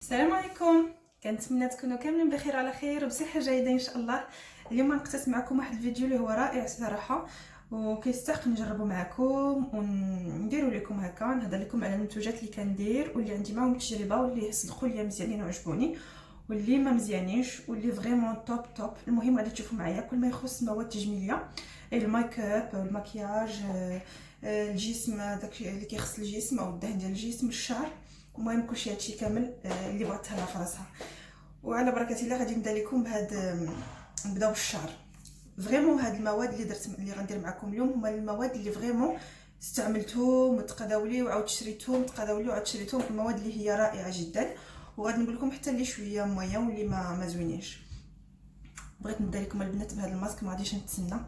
السلام عليكم. كنتمنى تكونوا كاملين بخير على خير وبصحه جيده ان شاء الله. اليوم غنقتبس معكم واحد الفيديو اللي هو رائع صراحه وكيستحق نجربه معكم ونديروا لكم هكا، نهضر لكم على المنتوجات اللي كندير واللي عندي معاهم تجربه واللي صدقوا لي مزيانين وعجبوني واللي ما مزيانينش واللي فريمون توب. المهم غادي تشوفوا معايا كل ما يخص المواد التجميليه، الميك اب والمكياج، الجسم داك اللي كيخص الجسم او الدهن ديال الجسم، الشعر، المهم كلشي هادشي كامل اللي بغاتها في راسها. وعلى بركه الله غادي نبدا لكم نبداو بالشعر. فريمون هاد المواد اللي غندير معكم اليوم هما المواد اللي فريمون استعملتهم وتقداولي وعاود شريتهم، تقداولي وعاود شريتهم. المواد اللي هي رائعه جدا وغادي نقول لكم حتى اللي شويه مويا واللي ما زوينينش. بغيت نبدا لكم البنات بهذا الماسك، ما غاديش نتسنى.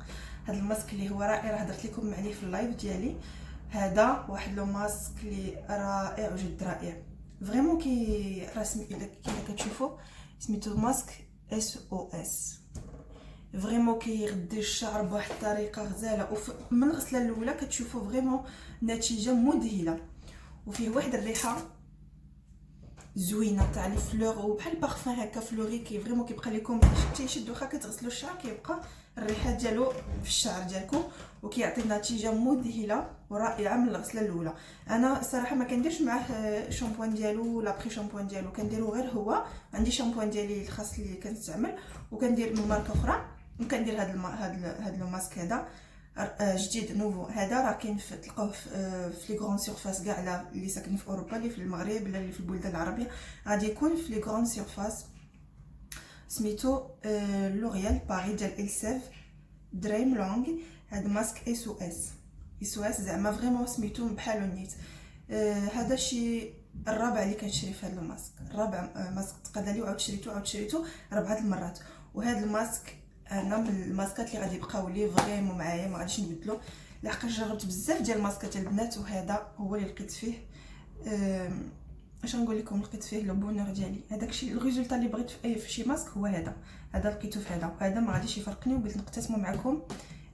هذا الماسك اللي هو رائع، راه هضرت لكم عليه في اللايف ديالي. هذا واحد لو ماسك اللي رائع وجد رائع فريمون. كي رسمي كما كتشوفوا سميتو ماسك SOS. فريمون كيغدي الشعر بواحد الطريقه غزاله، ومن الغسله الاولى كتشوفوا فريمون نتيجه مذهله، وفيه واحد الريحه زوينه تاع لي فلور وبحال بارفان هكا فلوري. كي فريمون كيبقى لكم حتى يشد واخا كتغسلوا الشعر كيبقى الريحه ديالو في الشعر ديالكم وكيعطي نتيجه مذهله ورائعه من الغسله الاولى. انا الصراحه ما كنديرش معاه شامبوان ديالو ولا بري شامبوان ديالو، كنديرو غير هو. عندي شامبوان ديالي الخاص اللي كنستعمل وكندير من ماركه اخرى، وكندير هاد لو ماسك هذا جديد نوفو. هذا راه كاين تلقاوه في لي غران سيرفاس كاع اللي ساكنين في اوروبا، اللي في المغرب ولا اللي في البلدان العربيه غادي يكون في لي غران سيرفاس. سميتو لوريال باري ديال إلسيف دريم لونغ. هذا ماسك SOS زعما فريمون سميتو بحالو نيت. هذا شي الرابع اللي كنشري في هذا الماسك، الرابع ماسك تقدر لي وعاود شريتو 4 المرات. وهذا الماسك انا من الماسكات اللي غادي يبقاو لي فريمون معايا، ما غاديش نبدلو لحقاش جربت بزاف ديال الماسكات البنات وهذا هو اللي لقيت فيه اش نقول لكم، لقيت فيه لو بونور ديالي. هذاك الشيء الريزولطا اللي بغيت في شي ماسك هو هذا لقيتو في هذا، وهذا ما غاديش يفرقني وقلت نقتسمو معكم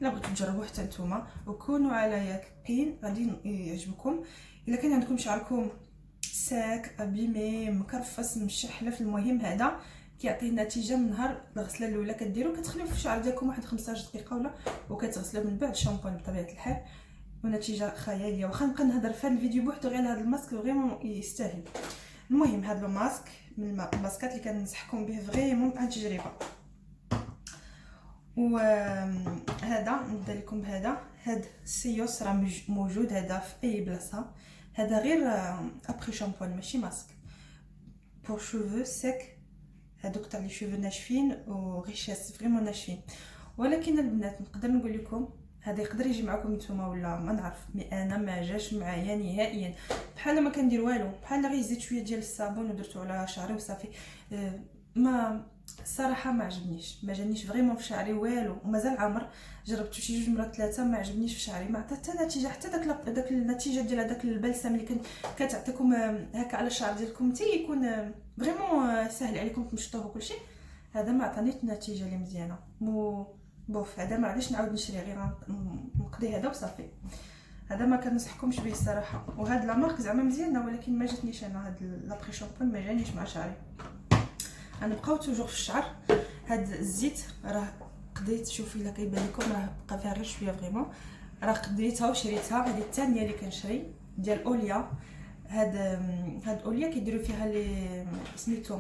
الا بغيتو تجربوه حتى نتوما وكونوا على يقين غادي يعجبكم. الا كان عندكم شعركم ساك ابيمي مكرفس مشحلف، المهم هذا كيعطي نتيجه من نهار الغسله الاولى كديروا كتخليو في الشعر ديالكم واحد 15 دقيقه ولا وكتغسلوه من بعد شامبوان بطبيعه الحال، ونتيجه خياليه. واخا نبقى نهضر في هذا الفيديو بوحدو غير على هذا الماسك فريمون يستاهل. المهم هذا لو ماسك من الماسكات اللي كننصحكم به فريمون عن تجربه. وهذا نبدا لكم بهذا سيوس راه موجود هذا في اي بلاصه. هذا غير ابري شامبوان ماشي ماسك بور شوفو سيك، هذوك تاع لي شوفو ناشفين وغيشاس فريمون ناشفين. ولكن البنات نقدر نقول لكم هذا يقدر يجي معكم نتوما ولا ما نعرف، مي انا ما جاش معايا نهائيا. بحال ما كندير والو، بحال غير زيت شويه ديال الصابون ودرتو على شعري وصافي. ما الصراحه ما عجبنيش، ما جانيش فريمون في شعري والو، ومازال عامر جربت شي 2 مرات 3 ما عجبنيش في شعري، ما عطى حتى نتيجه، حتى داك النتيجه ديال هذاك البلسم اللي كتعطيكم هكا على الشعر ديالكم حتى يكون فريمون سهل عليكم تمشطوه وكلشي. هذا ما عطانيش النتيجه اللي مزيانه بوف. هذا ما عادش نعاود نشري، غير نقضي هذا وصافي. هذا ما كنصحكمش به الصراحه. وهاد لا مارك زعما مزيانه ولكن ما جاتنيش انا، هاد لابري شامبون ما جانيش مع شعري. انا بقاو توجور في الشعر. هاد الزيت راه قضيت، شوفي الا كيبان لكم راه بقى فيها غير شويه فريمون، راه قضيتها وشريتها. هذه الثانيه اللي كنشري ديال اوليا. هاد اوليا كيديروا فيها لي سميتو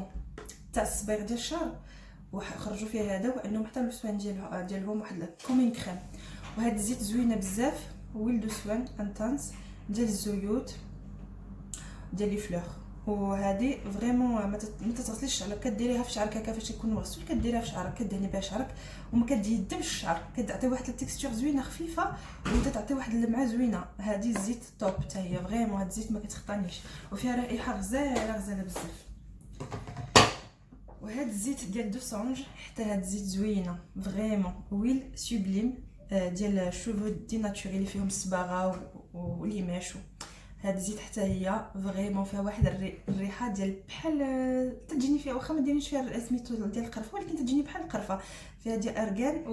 تاع الصبيغ ديال الشعر، وخرجوا فيها هذا وعندهم حتى السوان ديالهم واحد كومين كريم. وهاد الزيت زوينه بزاف، ويل دو سوان انتانس ديال الزيوت ديال لي فلور. وهذه فريمون ما تتغسليش شعرك، كديريها في شعرك هكا فاش يكون مغسول، كديريها في شعرك كدهني بها شعرك وما كتيدمش الشعر، كتعطي واحد التكستور زوينه خفيفه وتعطي واحد اللمعه زوينه. هذه الزيت توب حتى هي فريمون. هاد الزيت ما كتخطانيش وفيها رائحه غزاله بزاف. وهاد الزيت ديال دو سونج حتى هاد الزيت زوينه فريمون. ويل سوبليم ديال شوفو دي ناتوريل اللي فيهم الصباغه وليماش. هاد الزيت حتى هي فريمون فيها واحد الريحه ديال بحال تجيني فيها، واخا ما ديرينش فيها سميتو ديال القرفه ولكن تجيني بحال القرفه. فيها ديال ارغان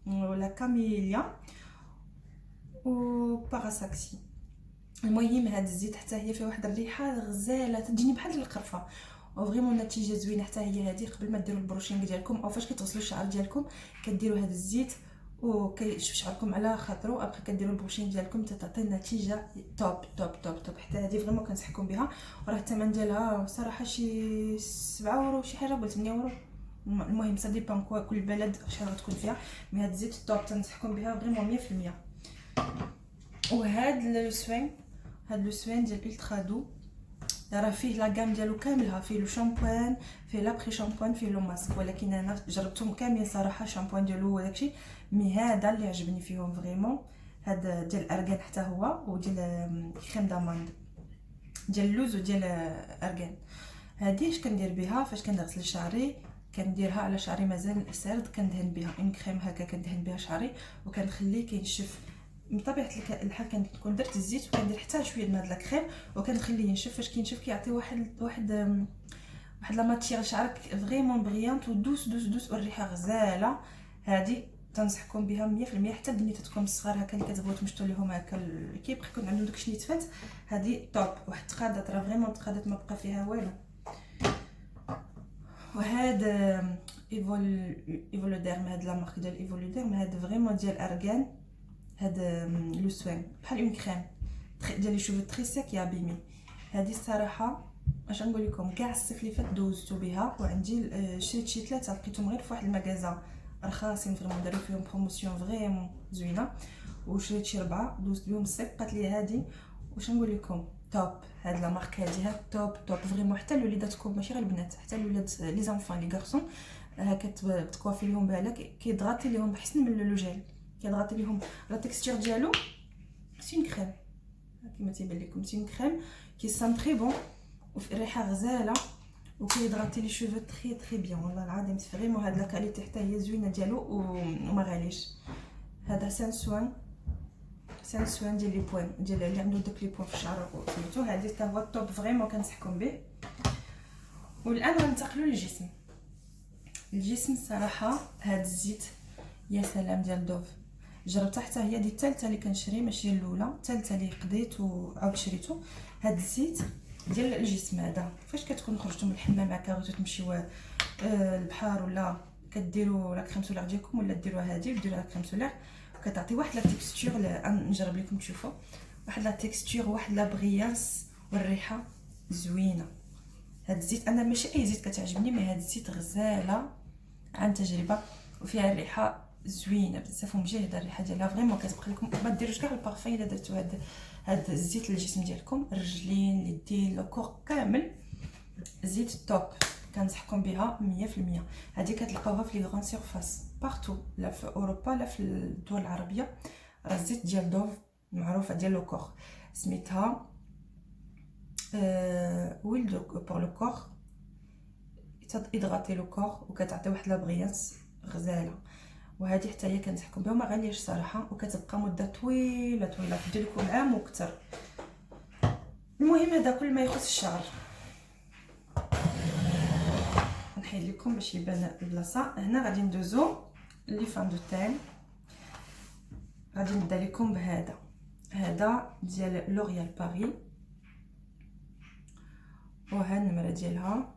ولا كاميليا وباراساكسي. المهم هاد الزيت حتى هي فيها واحد الريحه غزاله تجيني بحال القرفه. وفريمون النتيجه زوينه حتى هي هذه. قبل ما ديروا البروشينغ ديالكم او فاش كتغسلوا الشعر ديالكم كديروا هذا الزيت وكيشوف شعركم على خاطرو، ابخي كديروا البروشين ديالكم تعطي النتيجه توب توب توب توب. حتى هذه فريمون كنصحكم بها، وراه الثمن ديالها صراحه شي 7 اورو شي حاجه ولا 8 اورو، المهم سا ديبان كل بلد شحال غتكون فيها. مي هاد الزيت توب تنصحكم بها فريمون 100%. وهاد لو سوين، هاد لو سوين ديال الترا دو راه فيه لا غام ديالو كاملها، فيه لو شامبوان، فيه لابري شامبوان، فيه لو ماسك، ولكن انا جربتهم كاملين صراحه شامبوان ديالو وداكشي. مي هذا اللي عجبني فيهم فريمون، هذا ديال الارغان حتى هو، وديال كريم داماند ديال اللوز وديال ارغان. هذه اش كندير بها فاش كنغسل شعري، كنديرها على شعري مازال سارد، كندهن بها اون كريم هكا، كندهن بها شعري وكنخليه كينشف. بطبيعه الحال كنكون درت الزيت وكندير حتى شويه من هاد لا كريم وكنخليه ينشف. فاش كينشف كيعطي واحد لا ماتيير لشعرك فريمون بريانت ودوس دوس دوس، والريحه غزاله. هذه تنصحكم بها 100%. حتى بنيتاتكم الصغار هكا اللي كتبغيو تمشطوا لهم هكا كيبقى يكون عندهم داك الشنيتفات، هذه توب. واحد تقادات راه فريمون تقادات ما بقى فيها والو. وهاد ايفولوديرم، هاد لا مارك ديال ايفولوديرم، هاد فريمون ديال ارغان. هاد لو سوين بحال اون كريم ديال لي شوفو تري سيك يا بيمي. هذه الصراحه اش نقول لكم، كاع الصيف اللي فات دوزتو بها، وعندي شريت شي 3 لقيتهم غير في واحد المغازا رخاصين فريمون، داروا فيهم بروموسيون فريمون زوينه، وشريت شي 4 دوزت بهم الصيف. بقات لي هذه واش نقول لكم توب. هاد لا مارك هادي توب توب فريمون، حتى لوليداتكم ماشي غير البنات، حتى الولاد لي زانفان لي غارسون كتكوافي لهم بها، كيضغطي لهم احسن من لو جيل، كيضغطي لهم لا تيكستور ديالو. سي اون كريم كيما تيبان لكم، سي اون كريم كي سان تري بون، وفي الريحه غزاله، وكيضغطي لي شوفو تري تري بيان. والله العظيم فريمون هاد لا كاليتي حتى هي زوينه ديالو وما غاليش. هذا سان سوان ديال لي بوين، ديال اللي عنده داك لي بوين في الشعر سميتو، هذه حتى هو الطوب فريمون كنصحكم به. والان غننتقلوا للجسم. الجسم صراحه هاد الزيت يا سلام ديال دوف، جربتها حتى هي، دي الثالثه اللي كنشري ماشي الاولى، الثالثه اللي قضيت وعاود شريته. هاد الزيت ديال الجسم هذا فاش كتكون خرجتوا من الحمام هكا بغيتو تمشيو البحر ولا كديروا لا كريم سولار ديالكم، ولا ديروها هذه وديروا لا كريم سولار، كتعطي واحد لا تيكستور. نجرب لكم تشوفوا واحد لا تيكستور، واحد لا بريانس، والريحه زوينه. هاد الزيت انا ماشي اي زيت كتعجبني، مي هاد الزيت غزاله عن تجربه، وفيها الريحه زوينه بزاف ومجهده. الريحه ديالها فريمون كتبقى لكم. ما ديروش كاع البارفان الا درتو هاد الزيت للجسم ديالكم، الرجلين اليدين الكور كامل، زيت توب كنصحكم بها 100%. هذه كتلقاوها في لي غران سيرفاس بارتو، لا في اوروبا لا في الدول العربيه. راه الزيت ديال دوف معروفه ديال لو كور، سميتها ويل بور لو كور، تضغطي لو كور وكتعطي واحد لا بريانس غزاله. وهذه حتى هي كنصحكم بها، ما غالياش صراحه، وكتبقى مده طويله طويله، تدير لكم عام وكثر. المهم هذا كل ما يخص الشعر. نحيد لكم باش يبان البلاصه. هنا غادي ندوزو لي فان دو تيل. غادي نبدا لكم هذا ديال لوريال باري، وها النمره ديالها.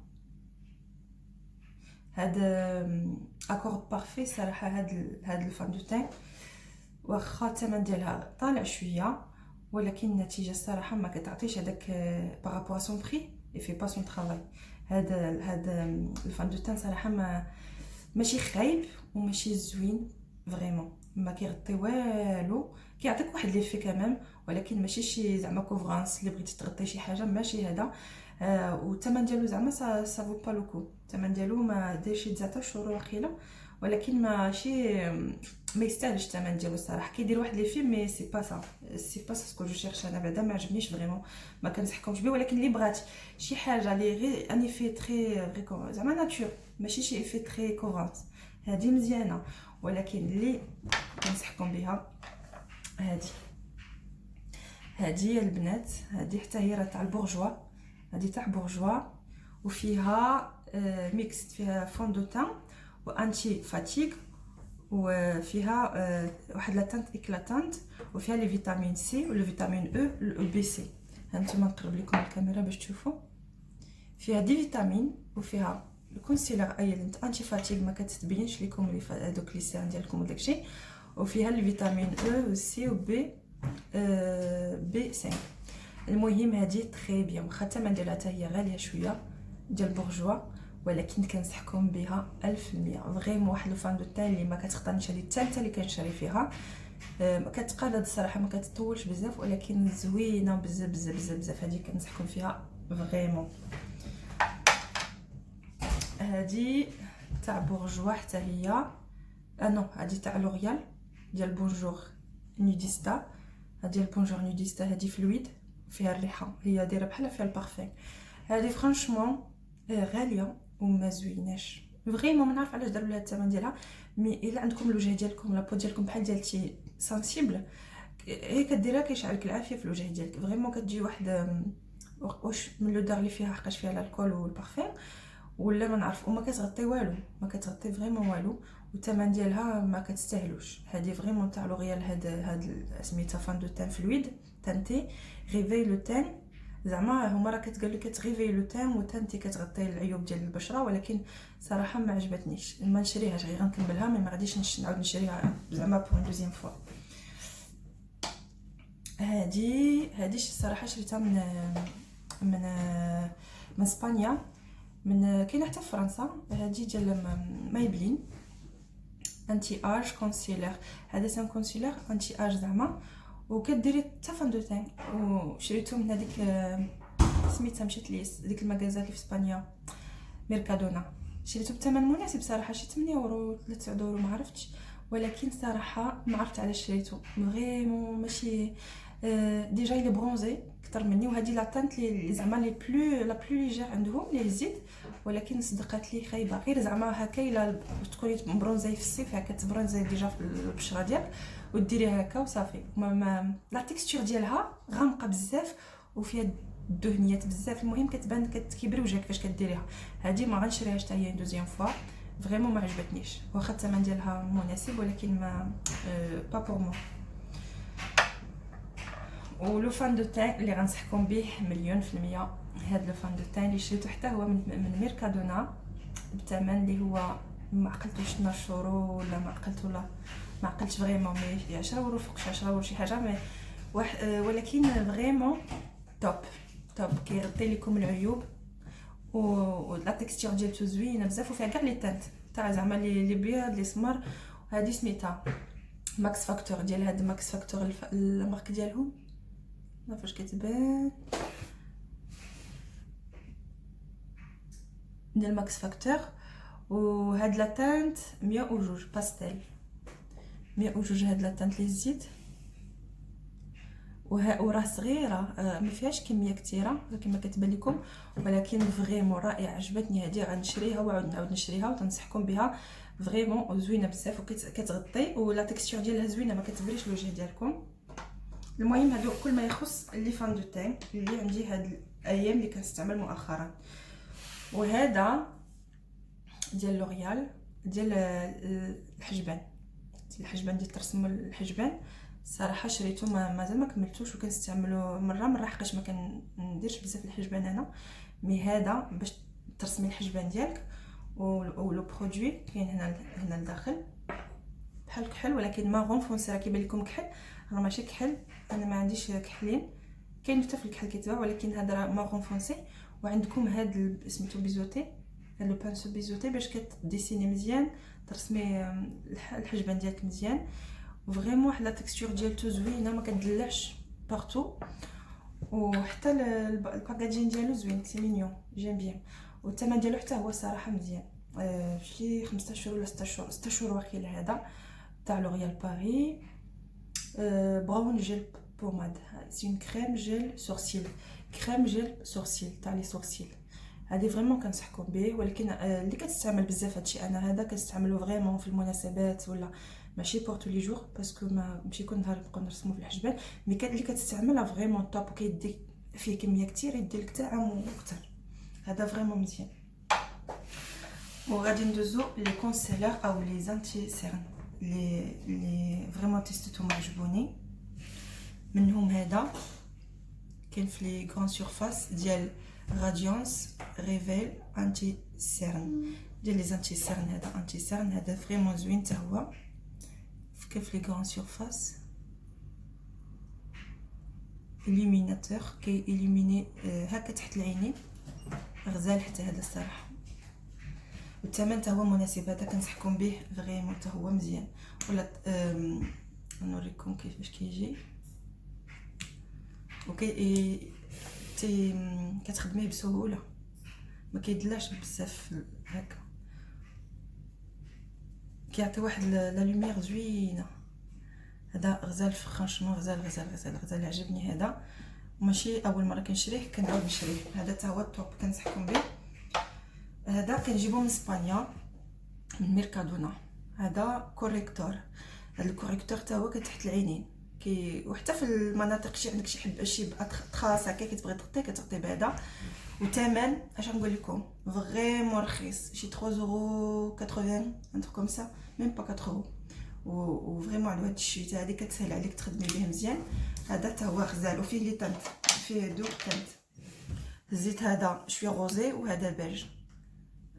هذا اكورد بارفي صراحه. هاد الفان دو تين واخا الثمن ديالها طالع شويه، ولكن النتيجه الصراحه ما كتعطيش هذاك بارابور سون بري اي في با سون طرافاي. هذا الفان دو تين صراحه ماشي خايب وماشي زوين فريمون، ما كيغطي والو، كيعطيك واحد ليفي كمان، ولكن ماشي شي زعما كوفرانس اللي بغيتي تغطي شي حاجه، ماشي هذا. والثمن ديالو زعما سافو با لوكو، الثمن ديالو ما دايرش 19 اورو واقيلا، ولكن ماشي ما يستاهلش الثمن ديالو الصراحه. كيدير واحد لي فيلم مي سي با سكو جو شيرش. انا بعدا ما عجبنيش فريمون، ما كنصحكمش به. ولكن اللي بغات شي حاجه اللي غير ان ايفي تري زعما ناتور، ماشي شي ايفي تري كوفرانس، هذه مزيانه. ولكن اللي كنصحكم بها هذه البنات، هذه حتى هي راه تاع البورجوا، هذه تاع بورجوا، وفيها ميكس، فيها فون دو تان وانتي فاتيك، وفيها واحد لا تانت اكلاتانت، وفيها لي فيتامين سي ولو فيتامين او بي سي. هانتوما نقرب لكم الكاميرا باش تشوفوا. فيها دي فيتامين وفيها الكونسيلر ايلاند انتي فاتيغ ما كتبينش لكم لي دوك لي سيرم ديالكم وداكشي، وفيها الفيتامين او و سي و بي بي 5. المهم هذه تري بيان، واخا الثمن ديالها حتى هي غاليه شويه ديال بورجوا، ولكن كنصحكم بها 1000%. فريمون واحد لو فان دو تان اللي ما كتخطانيش، هذه الثالثه اللي كنشري فيها. كتقاد الصراحه ما كتطولش بزاف، ولكن زوينه بزاف بزاف بزاف بزاف. هذه كنصحكم فيها فريمون. هذه تاع بورجوا حتى هي نو، هذه تاع لوريال ديال بونجور نوديستا. هذه ديال بونجور نوديستا هذه فلويد فيها الريحه، هي دايره بحال فيها البارفان. هذه فرانشمون غاليه وما زويناش فريمون. ما نعرف علاش داروا لها الثمن ديالها، مي الا عندكم الوجه ديالكم لابو ديالكم بحال ديالتي سنسيبل، هي كديرها كيشعلك العافيه في الوجه ديالك فريمون. كتجي واحد واش من لو دار اللي فيها حقاش فيها الكول والبارفان ولا ما نعرف، وما كتغطي والو، ما كتغطي فريمون والو، والثمن ديالها ما كتستاهلوش. هذه فريمون تاع لوريال. هاد سميتها فان دو تان فلويد تانتي ريفي لو تان. زعما هما راه كتقال لك كتريفي لو تان وتانتي كتغطي العيوب ديال البشره، ولكن صراحه ما عجبتنيش، ما نشريهاش. غير غنكملها مي ما غاديش نعاود نشريها زعما بور دوزيام فوا. هذه الصراحه شريتها من اسبانيا، من كاينه حتى في فرنسا. هذه ديال مايبلين انتي اج كونسيلر. هذا سان كونسيلر انتي اج زعما، وكديري حتى فان دو تان. وشريته من هذيك سميتها مشات لي ديك المغازات اللي في اسبانيا ميركادونا. شريته بثمن مناسب صراحه، شي 8 اورو 3 اورو ما عرفتش، ولكن صراحه ما عرفت علاش شريته فريمون. ماشي ديجا لي برونزي اكثر مني، وهذه لا تانت لي زعما لي بلو لا بلو ليجير عندهم لي زيت، ولكن صدقات لي خايبه. غير زعما هكا الا تكوني مبرونزي في الصيف هكا تبرونزي ديجا في البشره ديالك وديري هكا وصافي. لا تيكستور ديالها غامقه بزاف وفيها دهنيات بزاف. المهم كتبان كيبري وجهك فاش كديريها. هذه ما غنشريهاش حتى هي دوزيام فوا، فريمون ما عجبتنيش. واخا الثمن ديالها مناسب ولكن ما با بور مو. ولو فان دو تان اللي غنصحكم به 100%، هذا لو فان دو تان اللي شريته حتى هو من ميركادونا بثمن اللي هو ما عقلتوش 12 اورو ولا ما عقلت، ولا ما عقلتش فريمون، مي 10 اورو فوقش 10 اورو شي حاجه، مي ولكن فريمون توب توب. كيغطي لكم العيوب ولا تيكستور ديالته زوينه بزاف، وفيها كاع لي تانت تاع زعما لي بيض لي سمر. وهذه سميتها ماكس فاكتور. ديال هاد ماكس فاكتور المارك ديالهم ما فاش كتبان ديال ماكس فاكتور. وهاد لا تانت 102 باستيل 102. هاد لا تانت لي زيت وراه صغيره، ما فيهاش كميه كثيره كما كتبان لكم، ولكن فريمون رائعه. عجبتني هذه، غنشريها نعاود نشريها وتنصحكم بها فريمون. زوينه بزاف وكتغطي، ولا تكستور ديالها زوينه ما كتبريش الوجه ديالكم. المهم هادو كل ما يخص لي فان دو تان اللي عندي هاد الايام اللي كنستعمل مؤخرا. وهذا ديال لوريال ديال الحجبان ديال ترسم الحجبان. صراحه شريته مازال ما كملتوش، وكنستعملو مره حقاش ما كنديرش بزاف الحجبان انا. مي هذا باش ترسمي الحجبان ديالك، ولو برودوي كاين هنا لداخل بحال كحل، ولكن مارون فونسي. راه كيبان لكم كحل، راه ماشي كحل، انا ما عنديش كحلين. كاين حتى في الكحل كيتباع، ولكن هذا راه مارون فونسي. وعندكم هاد سميتو بيزوتي، هاد لو بانسو بيزوتي باش كتديسيني مزيان، ترسمي الحجبان ديالك مزيان. فريمون واحد لا تكستور ديالته زوينه، ما كتدلعش بارتو، وحتى الباكاجين ديالو زوين، سي مينيون جيم بيان. والثمن ديالو حتى هو صراحه مزيان، شي 15 ولا 16 واخيل. هذا تاع لوريال باري براون جيل بوماد. سي اون كريم جيل سورسيل، كريم جيل سورسيل تاع لي سورسيل. هذه فريمون كنصحكم به، ولكن اللي كتستعمل بزاف هادشي انا هذا كنستعملو فريمون في المناسبات، ولا ماشي بور تو لي جور باسكو ماشي كل نهار نبقاو نرسمو في الحجبان. مي اللي كتستعملها فريمون توب، وكيدي فيه كميه كتير، يديلك حتى عام واكثر. هذا فريمون مزيان. وغادي ندوزو لي كونسيلر او لي زانتي سيرن لي فريمون تيستتهم عجبوني. منهم هذا كاين في لي غران سورفاس ديال راديونس ريفيل انتي سيرن ديال لي انتي سيرن. هذا انتي سيرن هذا فريمون زوين حتى هو كيف لي غران سيرفاس إليميناتور كي إليميني هكا تحت العينين غزال حتى هذا الصراحه. والثمن حتى هو مناسب، هذا كنصحكم به فريمون حتى هو مزيان. ولا نوريكم كيفاش كيجي اوكي. تي كتخدميه بسهوله ما كيدلاش بزاف هكا، كيعطي واحد لا لوميير زوينه. هذا غزال فرانشمون غزال غزال غزال غزال عجبني هذا، ماشي اول مره كنشريه كنعاود نشريه. هذا حتى هو الطوب كنصحكم به. هذا كنجيبو من اسبانيا من ميركادونا. هذا كوريكتور، هذا الكوريكتور حتى هو تحت العينين وحتى في المناطق شي عندك شي بقى خاص هكا كتبغي كتغطي بهذا. وثمن اش نقول لكم فريمون رخيص، شي 3.80 انت كوم سا ميم با 4 اورو. وفريمون على هاد الشيء هذه كتسهل عليك تخدمي به مزيان. هذا حتى هو غزال وفيه لي تانت، فيه دو تانت. الزيت هذا شويه روزي وهذا بيج،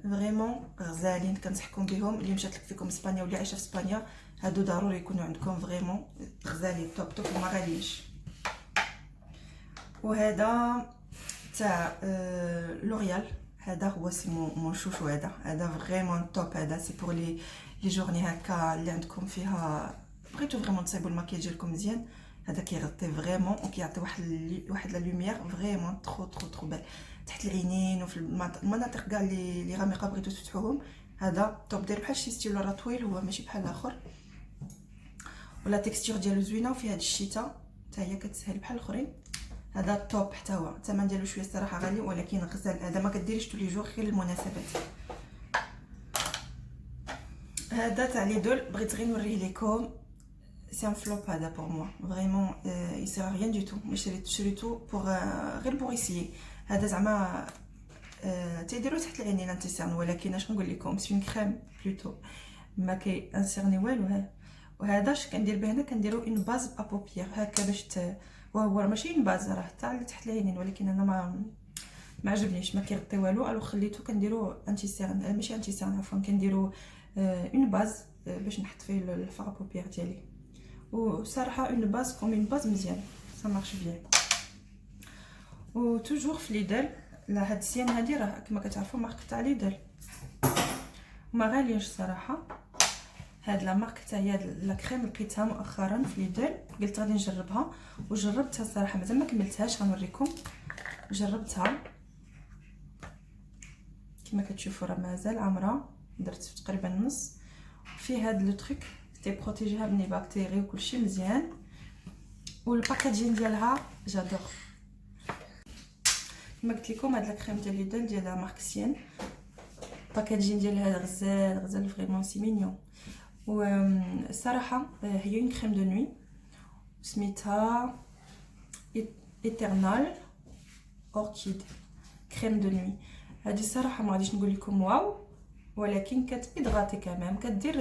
فريمون غزالين كنصحكم بهم. اللي مشات لك فيكم اسبانيا واللي عايشه في اسبانيا هادو ضروري يكونوا عندكم، فريمون غزالين توب توب وما غاليينش. وهذا تاع لوريال، هذا هو سي مون شوشو. هذا فريمون توب. هذا سي بور لي جورني هكا اللي عندكم فيها بغيتو فريمون تصايبوا الماكياج ديالكم مزيان. هذا كيغطي فريمون وكيعطي واحد لا لوميير فريمون ترو بال تحت العينين وفي المناطق كاع اللي غامقه بغيتو تفتحوهم. هذا توب. داير بحال شي ستيلو راه طويل، هو ماشي بحال الاخر. ولا تيكستور ديالو زوينه، وفي هذا الشتاء حتى هي كتسهل بحال الاخرين. هذا توب حتى هو. الثمن ديالو شويه الصراحه غالي ولكن غزال. هذا ما كديريش طول لي جور، غير المناسبات. هذا تاع لي دول بغيت غير نوريه لكم. سي ان فلوب هذا بور موا فريمون اي سير ريان دو تو. مي شريتو بور غير بور اسيي. هذا زعما تيديروا تحت العينين انتي سيرن، ولكن اش نقول لكم سي اون كريم بلوتو ما كي انسيرني والو. وهذا اش كندير به هنا كنديرو اون باز ابوبيير هكا باش وهو ماشي اون باز راه تاع تحت العينين، ولكن انا ما عجبنيش ما كيغطي والو. الو خليته كنديرو انتي سيرن ماشي انتي سيرن عفوا، كنديرو اون باز باش نحط فيه الفار ابوبيير ديالي. وصراحه اون باز كوم اون باز مزيان سا مارش بيان. و توجور في ليدل. لا هاد السيان هادي راه كما كتعرفوا مارك تاع ليدل ما غالياش صراحه. هاد لا مارك تاع هي لا كريم لقيتها مؤخرا في ليدل، قلت غادي نجربها وجربتها صراحه مازال ما كملتهاش. غنوريكم جربتها كما كتشوفوا راه مازال عامره، درت تقريبا نص. فيه هاد لو تريك تي بروتيجيها من لي بكتيري وكلشي مزيان. والباكاجين ديالها جادور. كما قلت لكم هاد لا كريم ديال ليدل ديال مارك سين، الباكاجين ديالها غزال غزال فريمون سي مينيون. والصراحه هي اون كريم دو نوي سميتها ايترنال اوركيد كريم دو نوي. هذه الصراحه ما غاديش نقول لكم واو، ولكن كتيدغاتي كمان كدير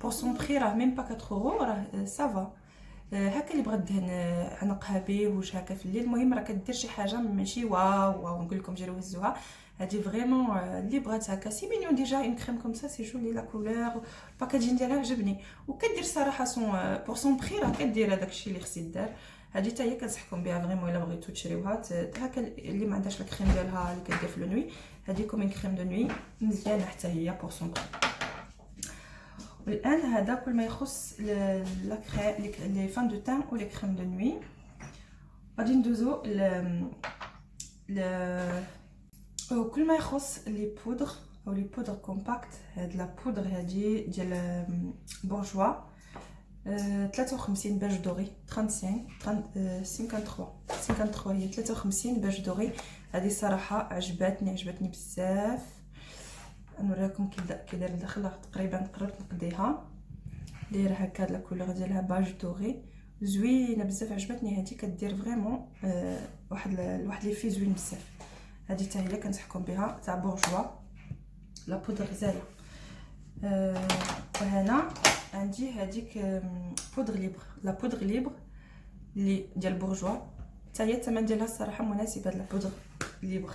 بور سون بري راه ميم با 4 اورو راه سافا. هكا اللي بغات دهن عنقها به وجهها هكا في الليل. المهم راه كدير شي حاجه ماشي واو نقول لكم جيرو هزوها. هادي فريمون اللي بغات هكا سي مينيون ديجا اون كريم كوم سا سي جولي لا كولور. الباكاجين ديالها عجبني وكدير صراحه سون بور سون بري راه كدير هذاك الشيء اللي خص يدار. هادي حتى هي كنصحكم بها فريمون الا بغيتو تشريوها. هكا اللي ما عندهاش لا كريم ديالها اللي كدير في لو نوي، هادي كوم اون كريم دو نوي مزيانه حتى هي بور سون بري. والان هذا كل ما يخص لي فان دو تان و لي كريم دو نوي. غادي ندوزو كل ما يخص لي بودر او لي بودر كومباكت. هاد لا بودر هادي ديال بورجوا 53 باج دوري 35 53 هي 53 باج دوري. هذه صراحه عجبتني بزاف. نوريكم كي داير الداخل تقريبا قربت نقضيها. دايره هكا لا كولور ديالها باج دوري زوينه بزاف عجبتني. هذه كدير فريمون واحد لي في زوين بزاف. هذه حتى هي كنصحكم بها تاع بورجوا لا بودر غزاله. وهنا عندي هذيك بودر ليبر لا بودر ليبر اللي ديال بورجوا حتى هي الثمن ديالها الصراحه مناسب. هاد لا بودر ليبر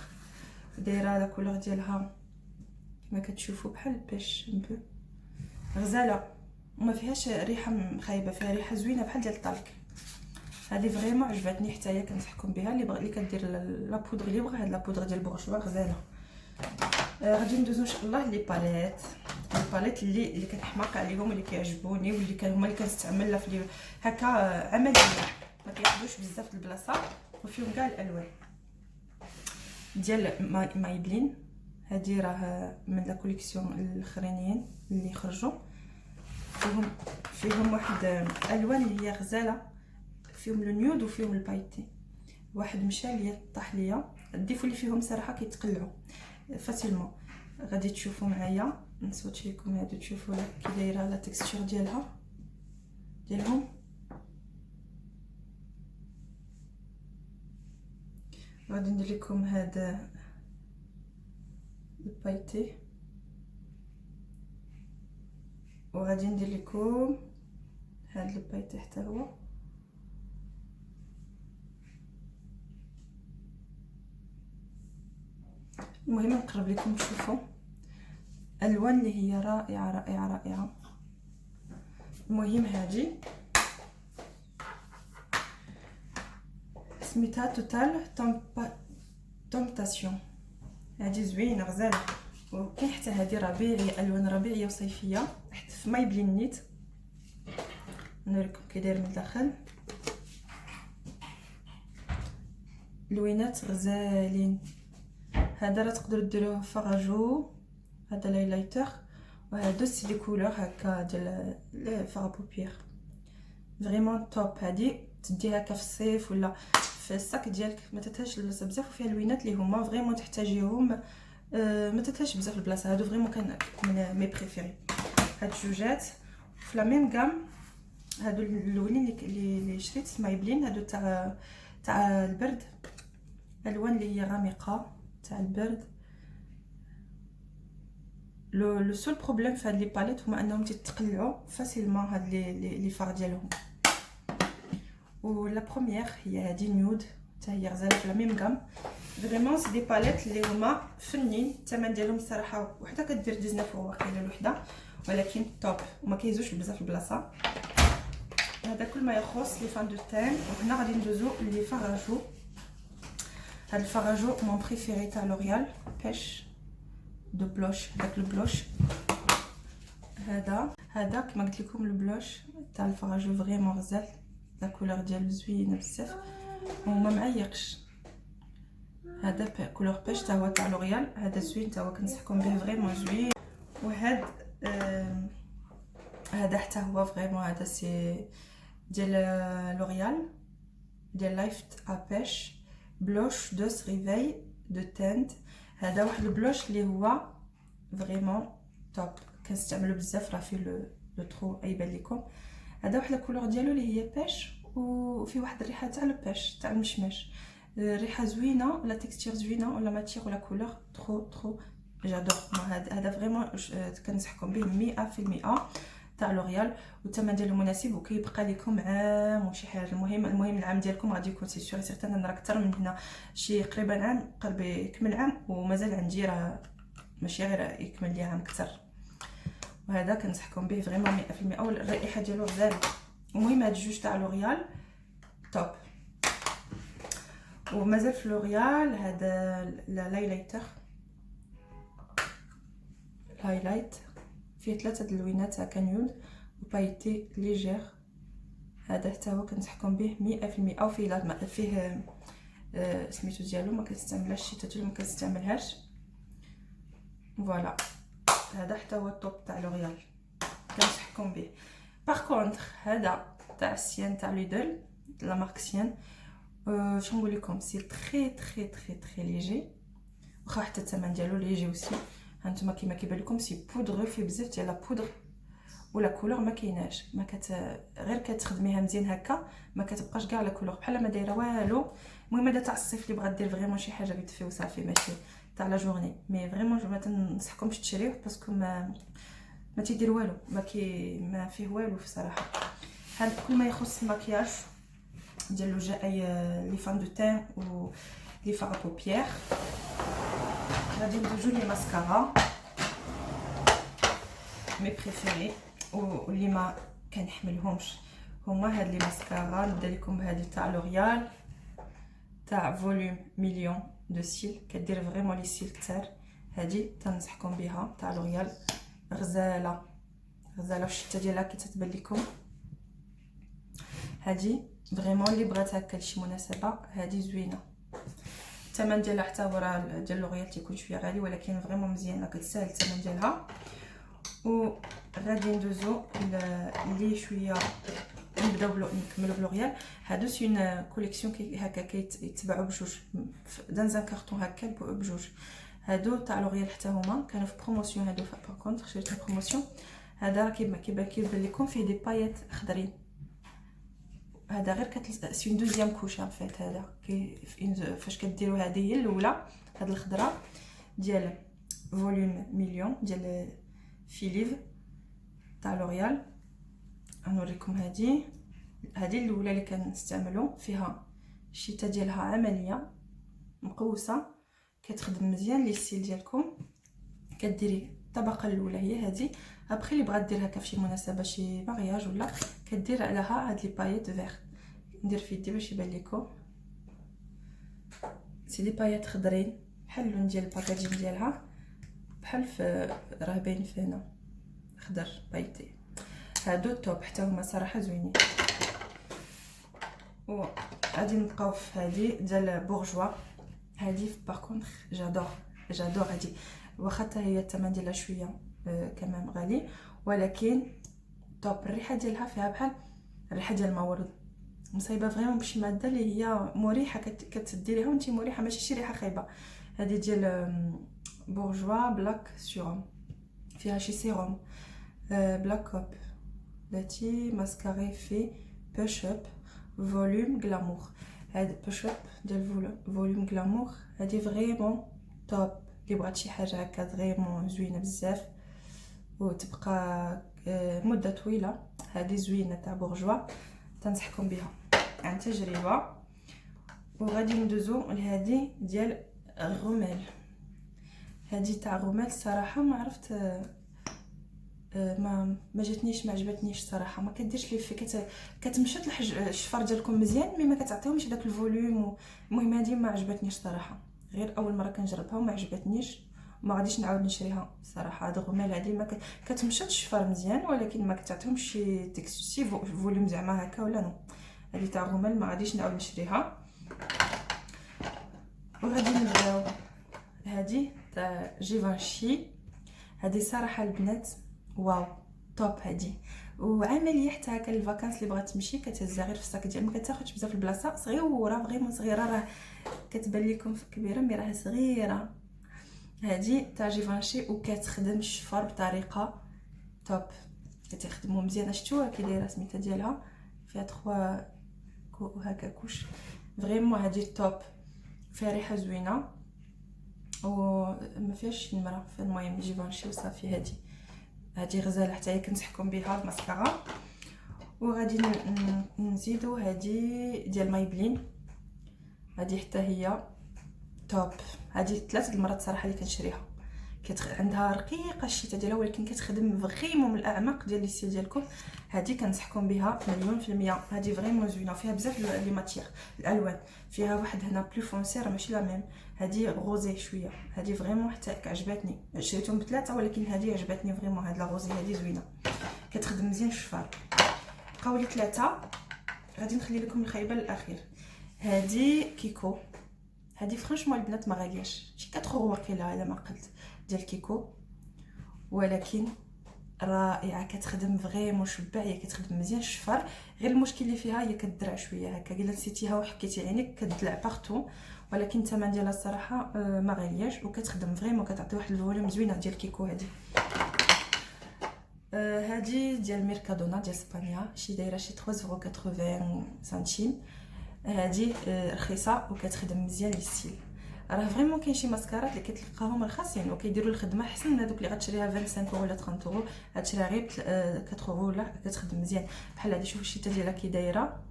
دايره لا كولور ديالها كما كتشوفوا بحال البيش مبو غزاله وما فيهاش ريحه خايبه، فيها ريحه زوينه بحال ديال الطلق. هذه فريمون عجبتني حتى هي، كنصحكم بها اللي كدير لا بودغ اللي بغا هاد لا بودغ ديال بورشوا غزاله. غادي ندوزو ان شاء الله لي باليت اللي كنحماق عليهم واللي كيعجبوني واللي هما اللي كنستعمل في هكا عمليه، ما كياخذوش بزاف البلاصه وفيهم كاع الالوان ديال مايبلين. هذه راه من لا كوليكسيون الاخرانيين اللي خرجوا، فيهم واحد الالوان اللي هي غزاله، فيهم لو نيود وفيهم البايتي. واحد مشى ليا طاح ليا، الديفو اللي فيهم صراحه كيتقلعوا فاسيلمون. غادي تشوفوا معايا نصوت لكم هادو تشوفوا كي دايره لا تكستشر ديالهم. غادي ندير لكم هذا البايتي وغادي ندير لكم هذا البايتي حتى هو. المهم نقرب لكم تشوفوا الوان اللي هي رائعه رائعه رائعه. المهم هذه سميتها توتال تومبتاسيون، هذه زوينه غزاله. وكاين حتى هذه ربيعيه، الوان ربيعيه وصيفيه حتى في مايبلين نيت. نوريكم كي داير من الداخل، لوينات غزالين. هذا راه تقدروا ديروه فراجو، هذا لايلايتر، وهادو سي دي كولور هكا ديال لي فار بوبيير فريمون توب. هذه تديها هكا في الصيف ولا في الساك ديالك، ما تتهاش البلاصه بزاف، وفيها لوينات اللي هما فريمون تحتاجيهم، ما تتهاش بزاف البلاصه. هادو فريمون كان من مي بريفيري. هاد الجوجات في لا ميم غام، هادو اللونين اللي شريت مايبلين، هادو تاع البرد، الوان اللي هي غامقه تاع البرد. لو سول بروبليم في هاد لي باليت هما انهم تتقلعوا فاسيلمون هاد لي فار ديالهم. ولا بروميير هي هادي نيود حتى هي غزاله في لا ميم غام. فريمون سي دي باليت اللي هما فنين، الثمن ديالهم الصراحه وحده كدير 19 واقيلا الوحده، ولكن توب وما كيزوش بزاف البلاصه. هذا كل ما يخص لي فان دو تان. وهنا غادي ندوزو لي فراجو. هاد الفراجو مون بريفيري تاع لوريال بيش دو بلوش. داك البلوش هذا كما قلت لكم البلوش تاع الفراجو فريمون غزال، لا كولور ديالو زوينه بزاف وما معيقش. هذا كولور بيش تا هو تاع لوريال، هذا زوين تا هو كنصحكم به فريمون زوين. وهاد هذا حتى هو فريمون هذا سي ديال لوريال ديال لايف ابيش بلوش دو ريفاي دو تنت. هذا واحد البلوش اللي هو فريمون توب، كنستعملو بزاف راه فيه لو ترو يبان لكم. هذا واحد الكولور ديالو اللي هي بيش وفي واحد الريحه تاع البيش تاع المشماش، ريحه زوينه ولا تكستير زوينه ولا ماتير ولا كولور ترو جادور. هذا فريمون كنصحكم به 100% تاع لوريال، والثمن ديالو مناسب وكيبقى لكم عام وشي حاجه. المهم العام ديالكم غادي يكون سي سيغ سيغتان. انا راه اكثر من هنا شي قريبا عام، قرب يكمل عام ومازال عندي راه ماشي غير يكمل لي عام اكثر. وهذا كنصحكم به فريمون 100%، والرائحه ديالو غزاله. المهم هاد الجوج تاع لوريال توب. ومازال في لوريال هذا لايلايتر هايلايت فيه 3 اللوينات هكا نيود وبايتي ليجير. هذا حتى هو كنصحكم به 100%. او فيه سميتو ديالو ما كنستعملهاش، الشيتات ما كنستعملهاش. فوالا هذا حتى هو الطوب تاع لوريال كنصحكم به. باغ كونطخ هذا تاع سيان تاع ليدل لا مارك سيان، شنو نقول لكم سي تري تري تري تري ليجي، واخا حتى الثمن ديالو ليجي اوسي. هانتوما كيما كيبان لكم سي بودغ، فيه بزاف ديال لا بودغ ولا كولور ما كايناش، ما غير كتخدميها مزيان هكا ما كتبقاش كاع لا كولور بحال ما دايره والو. المهم هذا تاع الصيف اللي بغات دير فريمون شي حاجه بيدفي وصافي، ماشي تاع لا جورني. مي فريمون ما تنصحكمش تشريوه باسكو ما تيدير والو، ما فيه والو في صراحه. هذا كل ما يخص المكياج ديال الوجه، لي فان دو تان و لي فار بوبيير. غادي ندوزو لي ماسكارا مي بريفيري واللي ما كنحملهمش هما هاد لي ماسكارا. نبدا لكم بهذه تاع لوريال تاع فوليوم مليون دو سيل، كدير فريمون لي سيل كتار. هادي تنصحكم بها تاع لوريال، غزاله غزاله في الشتا ديالها كي تتبان لكم. هادي فريمون اللي بغات هكا لشي مناسبه هادي زوينه. الثمن ديالها حتى هو راه ديال لوريال تيكون شويه غالي، ولكن فريمون مزيانه كتساهل الثمن ديالها. وغادي ندوزو لي شويه نبداو نكملوا بلوريال. هادو سي اون كوليكسيون هكا كيتباعوا بجوج دان ان كارطون هكا بجوج. هادو تاع لوريال حتى هما كانوا في بروموسيون. هادو باغ كونطخ شريتهم بروموسيون. هذا كيبان لكم فيه دي بايات خضرين. هذا غير سي اون دوزيام كوش ان فيت. هذا فاش كديروا هذه هي الاولى. هاد الخضره ديال فوليوم مليون ديال فيليف تاع لوريال. غنوريكم هذه الاولى اللي كنستعملوا فيها الشتا ديالها عمليه مقوسه، كتخدم مزيان لي ستيل ديالكم. كديري الطبقه الاولى هي هذه. ابخي اللي بغات دير هكا فشي مناسبه شي مارياج ولا كدير عليها هاد لي بايات فيغ. ندير في يدي باش يبان لكم. سي دي بايات خضرين بحال اللون ديال الباكاجين ديالها، بحال راه باين فينا خضر بايتي. هادو التوب حتى هما صراحه زوينين. و غادي نبقاو في هذه ديال بورجوا. هذه باغ كونطخ جادور هذه، واخا حتى هي الثمن ديالها شويه كمان غالي، ولكن توب. الريحه ديالها فيها بحال الريحه ديال المورد، مصايبه فريمون بشي ماده اللي هي مريحه، كتديريها وانت مريحه، ماشي شي ريحه خايبه. هذه ديال بورجوا بلاك سيروم، فيها شي سيروم بلاك كوب التي ماسكاري في بوش اب فوليوم غلامور. هاد بوش اب ديال فوليوم غلامور هادي فريمون توب. اللي بغات شي حاجه هكا فريمون زوينه بزاف وتبقى مده طويله، هذه زوينه تاع بورجوا، تنصحكم بها عن تجربه. وغادي ندوزو لهذه ديال غوميل. هذه تاع غوميل صراحه ما عرفت، ما جاتنيش، ما عجبتنيش صراحه. ما كديرش لي في كتمشط الشفر ديالكم مزيان، مي ما كتعطيهمش داك الفوليوم. المهم هذه ما عجبتنيش صراحه، غير اول مره كنجربها وما عجبتنيش، ما غاديش نعاود نشريها صراحه. هاد غوميل هذه ما كتمشط الشفر مزيان، ولكن ما كتعطيهمش شي تكسي فوليوم زعما هكا ولا نو. هذه تاع غوميل ما غاديش نعاود نشريها. وغادي نبداو هذه تاع جيفانشي. هذه صراحه البنات واو توب. هذه وعمليه حتى هكا الفاكانس اللي بغات تمشي كتهزها غير في الصاك ديال، ما كتاخذش بزاف البلاصه. صغيره فريمون صغيره، راه كتبان لكم كبيره مي راه صغيره. هذه تاع جيفانشي وكتخدم الشفر بطريقه توب، كتخدمو مزيان. شفتوها كي دايره سميتها ديالها، فيها 3 هكا كوش فريمون. هذه توب، فيها ريحه زوينه وما فيهاش نمره. المهم جيفانشي وصافي. هذه غزاله حتى هي، كنصحكم بها الماسكارا. وغادي نزيدو هذه ديال مايبلين. هذه حتى هي توب. هذه 3 المرات صراحه اللي كنشريها. عندها رقيقه الشتا ديالها، ولكن كتخدم فريمون من الاعماق ديال لي ستيل ديالكم. هذه كنصحكم بها مليون في المية. هذه فريمون زوينه، فيها بزاف لي ماتير الالوان. فيها واحد هنا بلو فونسي، راه ماشي لا ميم. هذه غوزي شويه. هذه فريمون حتى عجبتني، شريتهم ب3، ولكن هذه عجبتني فريمون. هاد لا غوزي هذه زوينه، كتخدم مزيان الشفار. بقاو لي 3. غادي نخلي لكم الخايبه للاخير. هذه كيكو. هذه فرانشمون البنات ما غالياش، شي 4 اورو واقيلا على ما قلت، ديال كيكو، ولكن رائعه. كتخدم فريمون شباعيه، كتخدم مزيان الشفر. غير المشكل اللي فيها هي كتدرع شويه هكا، الا نسيتيها وحكيتي عينيك كتدلع بارتو، ولكن الثمن ديالها الصراحه ما غالياش، وكتخدم فريمون، كتعطي واحد الفوليوم زوينه ديال كيكو. هذه ديال ميركادونا ديال اسبانيا، شي دايره شي 3.80 سنتيم. هذه رخيصه وكتخدم مزيان لي ستيل. راه فريمون كاين شي ماسكارات اللي كتلقاهم رخاصين وكيديروا الخدمه احسن من هذوك اللي غتشريها 25 اورو ولا 30 اورو، غتشريها غير 4 اورو ولا كتخدم مزيان. بحال هذه شوفوا الشتا ديالها كي دايره.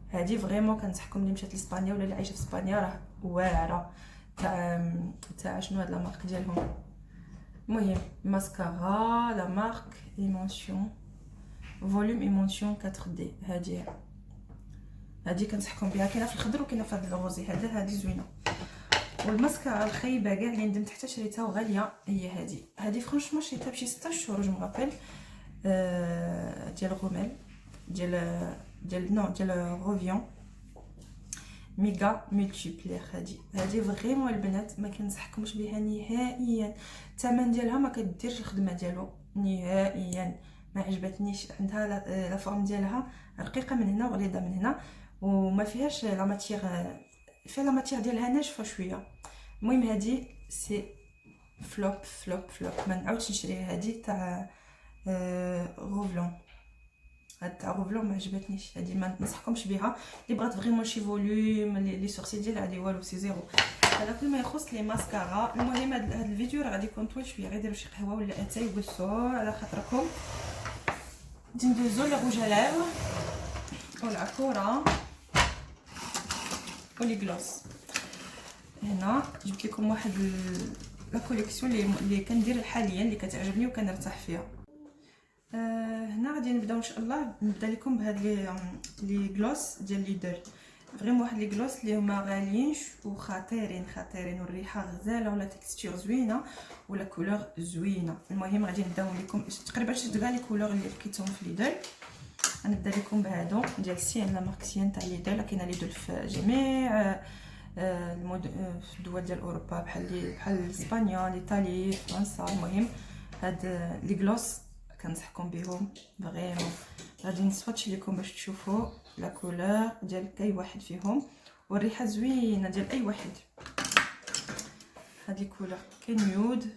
هذه فريمون كنصحكم اللي مشات لاسبانيا ولا اللي عايشه في اسبانيا، راه واعره تاع شنو هاد لا مارك ديالهم. المهم ماسكارا لا مارك ايمونسيون فوليوم ايمونسيون 4 دي. هادي كنصحكم بها، كاينه في الخضر وكاينه في هاد الغوزي. هادي زوينه. والماسكارا الخايبه كاع اللي ندمت حتى شريتها وغاليه هي هادي فرانشمون شريتها بشي 16 شهور جو مغابيل. ديال غوميل ديال غوفيون ميغا مولتيبلير. هادي فريمون البنات ما كنصحكمش بها نهائيا. الثمن ديالها ما كديرش الخدمه ديالو نهائيا، ما عجبتنيش. عندها لا فورم ديالها رقيقه من هنا وغليظه من هنا، وما فيهاش لا ماتيغ، فيها لا ماتيغ ديالها ناشفه شويه. المهم هادي سي فلوب. ما نعاودش نشريها. هادي تاع غوفلون. هاد تاع غوفلون ما عجبتنيش. هادي ما نصحكمش بها. اللي بغات فريمون شي فوليوم لي سورسي ديالها هادي والو، سي زيرو. هذا كل ما يخص لي ماسكارا. المهم هاد الفيديو راه غادي يكون طويل شويه، غير ديروا شي قهوه ولا اتاي وبسوا على خاطركم. ندوزو لي روج لافغ والعكوره ولي غلوس. هنا جبت لكم واحد لا كوليكسيون اللي كندير حاليا، اللي كتعجبني وكنرتاح فيها. هنا غادي نبداو ان شاء الله. نبدا لكم بهاد لي غلوس ديال ليدل. فريمون واحد لي غلوس اللي هما غاليين وخطيرين والريحه غزاله ولا تكستور زوينه ولا كولور زوينه. المهم غادي نبداو لكم تقريبا شفت كاع لي كولور اللي لقيتهم في ليدل. غنبدا لكم بهادو ديال سين، لا مارك سين تاع ليدل. كاينه ليدل في جميع في الدول ديال اوروبا، بحال اسبانيا، ايطاليا، فرنسا. المهم هاد لي غلوس كنصحكم بهم فريمون. غادي نسواتش لكم باش تشوفوا لا كولور ديال اي واحد فيهم والريحه زوينه ديال اي واحد. هاد لي كولور كاين نيود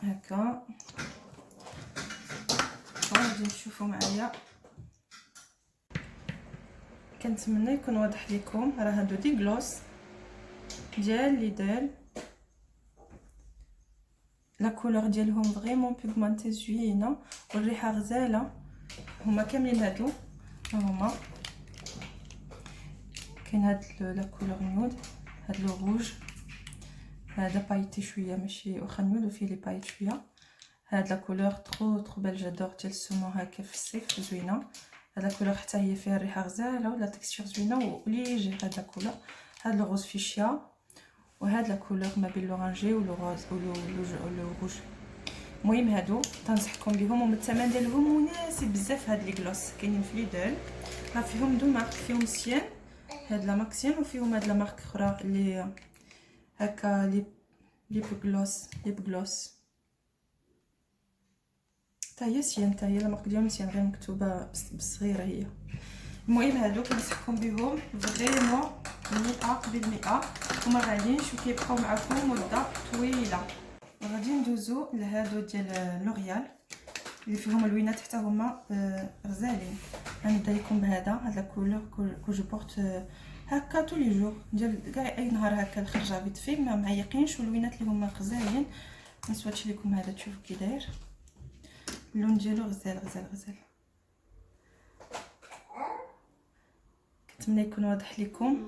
هكا. غادي تشوفوا معايا. كنتمنى يكون واضح لكم. راه هادو دي غلوس ديال ليدل. لا كولور ديالهم فريمون بيغمونتي زوينه والريحه غزاله. هما كاملين هادو هما. كاين هاد لا كولور نود، هاد لو روج، هذا بايتي شويه ماشي واخا نود وفيه لي بايت شويه. هاد لا كولور ترو بال جادور ديال السومون هكا في الصيف زوينه. هاد لا كولور حتى هي فيها ريحه غزاله ولا تكستور زوينه وليجي. هاد لا كولور، هاد لو روز فيشيا، وهاد لا كولور ما بين لورانجي ولو روز ولو روج. المهم هادو تنصحكم بهم ومن الثمن ديالهم مناسب بزاف. هاد لي غلوس كاينين في ليدل. راه فيهم دو مارك، فيهم سيان هاد لا مارك سيان، وفيهم هاد لا مارك اخرى اللي هكا ليب غلوس تا هي سيان، تا هي لا مارك ديالهم سيان غير مكتوبه بالصغيره هي. المهم هادو كنصحكم بهم فريمون 100%. هما غاليينش وكيبقاو معكم مده طويله. غادي ندوزو لهادو ديال لوريال اللي فيهم الوينات حتى هما غزالين. غنبدا لكم بهذا. هاد لا كولور كو جو بورت هكا طول لي جور ديال كاع اي نهار هكا الخرجه فيت في ما معيقينش، والوينات اللي هما غزالين. نسواتش لكم هذا تشوفوا كي داير اللون ديالو غزال. كنتمنى يكون واضح لكم.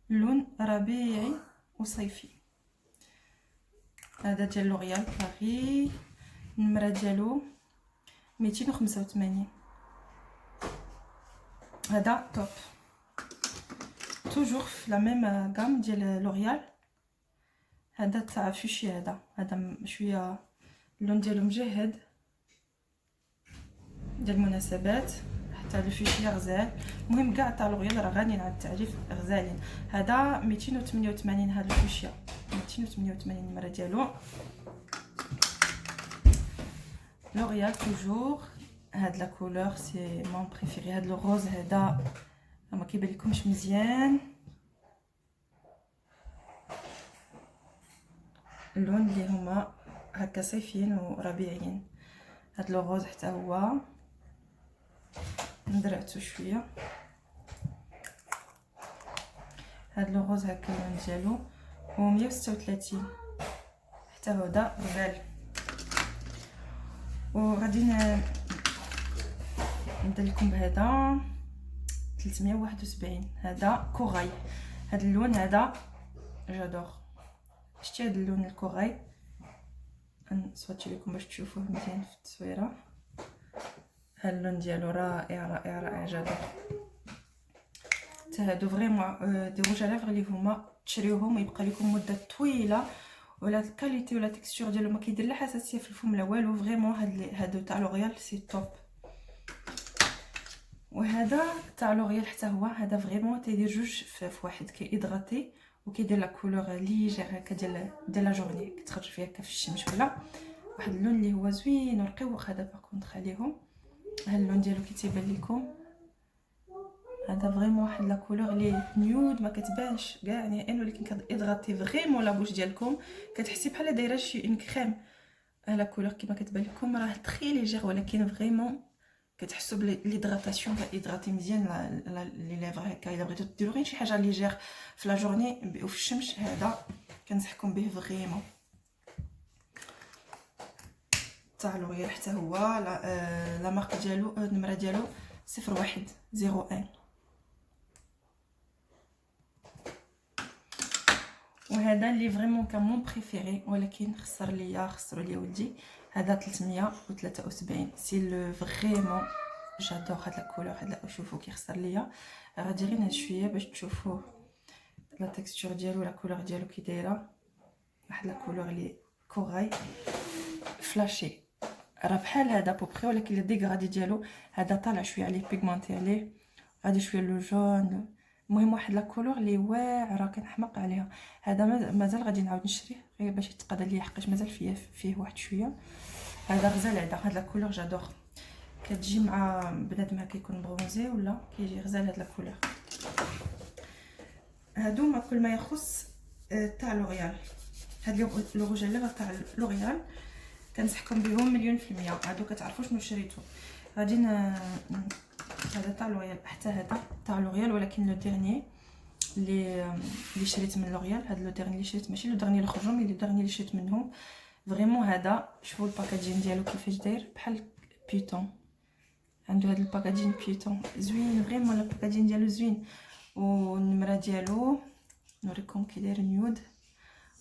لون ربيعي وصيفي. هذا ديال لوريال باري، النمره ديالو 285. هذا توب توجور في لا ميم غام ديال لوريال. هذا تاع فيشي. هذا شويه اللون ديالو مجهد ديال المناسبات. حتى الفيشي غزال. المهم كاع تاع لوريال راه غاليين على التعريف، غزالين. هذا 288. هذا الفيشي 288 النمره ديالو. لوريال توجور. هاد لا كولور سي مون بريفيري. هاد لو روز هذا ما كيبان لكمش مزيان. اللون اللي هما هكا صيفيين وربيعيين. هاد لو روز حتى هو ندرعتو شويه. هاد لو روز هكا اللون ديالو هو 136 حتى هذا غزال. وغادي نبدا لكم بهذا 371. هذا كوراي. هذا اللون هذا جادور. شتي هذا اللون الكوراي نصوتي لكم باش تشوفوه مزيان في التصويره. هذا اللون ديالو رائع رائع رائع جادور. هادو فريمون دي روج لافغ اللي هما تشريوهم يبقى لكم مده طويله، ولا الكاليتي ولا التكستور ديالو ما كيدير لا حساسيه في الفم لا والو. فريمون هادو تاع لوريال سي توب. وهذا تاع لوريال حتى هو هذا فريمون تيدير جوج في واحد، كيدغاتي وكيدير لا كولور ليجير هكا ديال لا جورني، كتخرج فيها هكا في الشمس ولا واحد اللون اللي هو زوين ورقيق. هذا باغ خليهم. هاد اللون ديالو كيتيبان لكم هذا فريمون واحد لا كولور لي نيود ما كتبانش كاع نهائيا، ولكن كتضغطي فريمون لا بوش ديالكم كتحسي بحال دايره شي اون كريم. لا كولور كما كتبان لكم راه تري ليجير، ولكن فريمون كتحسوا بليدغاتاسيون كيدغاتي مزيان لي ليفر هكا. الا بغيتو ديروا غير شي حاجه ليجير في لا جورني وفي الشمس هذا كنصحكم به فريمون. تاع لوريال حتى هو لا مارك ديالو النمره ديالو 0101. وهذا اللي فريمون كان مون بريفيري، ولكن خسروا لي ولدي. هذا 373 سي لو فريمون جادور هاد لا كولور. هاد لا شوفوا كي خسر ليا. غادي غير نهز شويه باش تشوفوا لا تكستور ديالو لا كولور ديالو كي دايره. واحد لا كولور لي كوراي فلاشي راه بحال هذا بوبري، ولكن لي ديغرادي ديالو هذا طالع شويه عليه بيغمونتي عليه، غادي شويه لو جون. المهم واحد لا كولور لي واعره كنحماق عليها. هذا مازال غادي نعاود نشريه غير باش يتقادى ليا حقاش مازال فيه واحد شويه. هذا غزال هذا لا كولور جادور. كتجي مع بنادم هكا يكون برونزي ولا كيجي غزال هاد لا كولور. هادو كل ما يخص تاع لوريال. هاد لو روج لافغ تاع لوريال كنصحكم بهم مليون في المية. هادو كتعرفوا شنو شريتو. غادي هذا تاع لوريال حتى هذا تاع لوريال، ولكن لو ديرني اللي شريت من لوريال. هذا لو ديرني اللي شريت ماشي لو ديرني اللي خرجوا، مي لو ديرني اللي شريت منهم. فريمون هذا شوفوا الباكاجين ديالو كيفاش داير بحال بيتون. عنده هذا الباكاجين بيتون زوين فريمون. الباكاجين ديالو زوين، والنمره ديالو نوريكم كي داير نيود.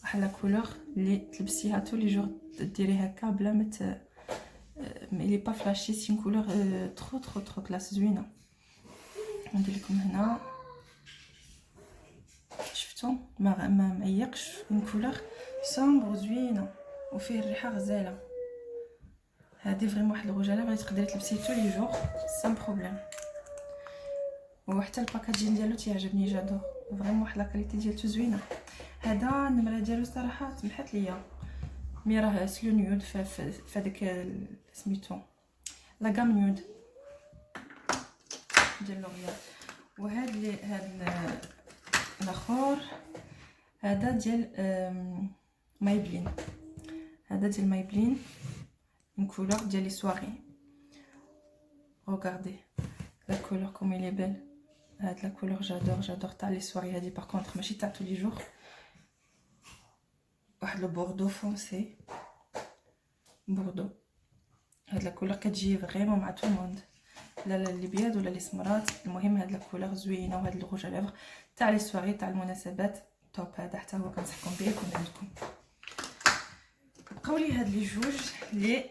واحد لا كولور اللي تلبسيها تو لي جور ديري هكا بلا ما لي با فلاشي. سي كولور ترو كلاس زوينه. ندير لكم هنا شفتوا ما معيقش. اون كولور سومبر زوينه وفيه الريحه غزاله. هذه فريمون واحد الروج لافغ تقدري تلبسيه تو لي جور سان بروبليم. وحتى الباكاجين ديالو تيعجبني جادور فريمون. واحد لا كاليتي ديالو زوينه. هذا النمره ديالو صراحه سمحت ليا، مي راه سلو نيود في هذيك سميتو لا غام نيود ديال لوريال. هذا الاخر هذا ديال مايبلين. هذا ديال مايبلين une couleur ديال لي سواري. regardez la couleur comme elle est belle. هاد لا كولور جادور تاع لي سواري. هادي باغ كونطخ ماشي تاع تو لي جور. واحد لو بوردو فونسي بوردو. هاد لا كولور كتجي فريمون مع تو الموند، لا اللي بيض ولا لي سمرات. المهم هاد لا كولور زوينه. وهاد الروج لافغ تاع لي سواري تاع المناسبات توب. هذا حتى هو كنصحكم به يكون عندكم. بقاو لي هاد لي جوج لي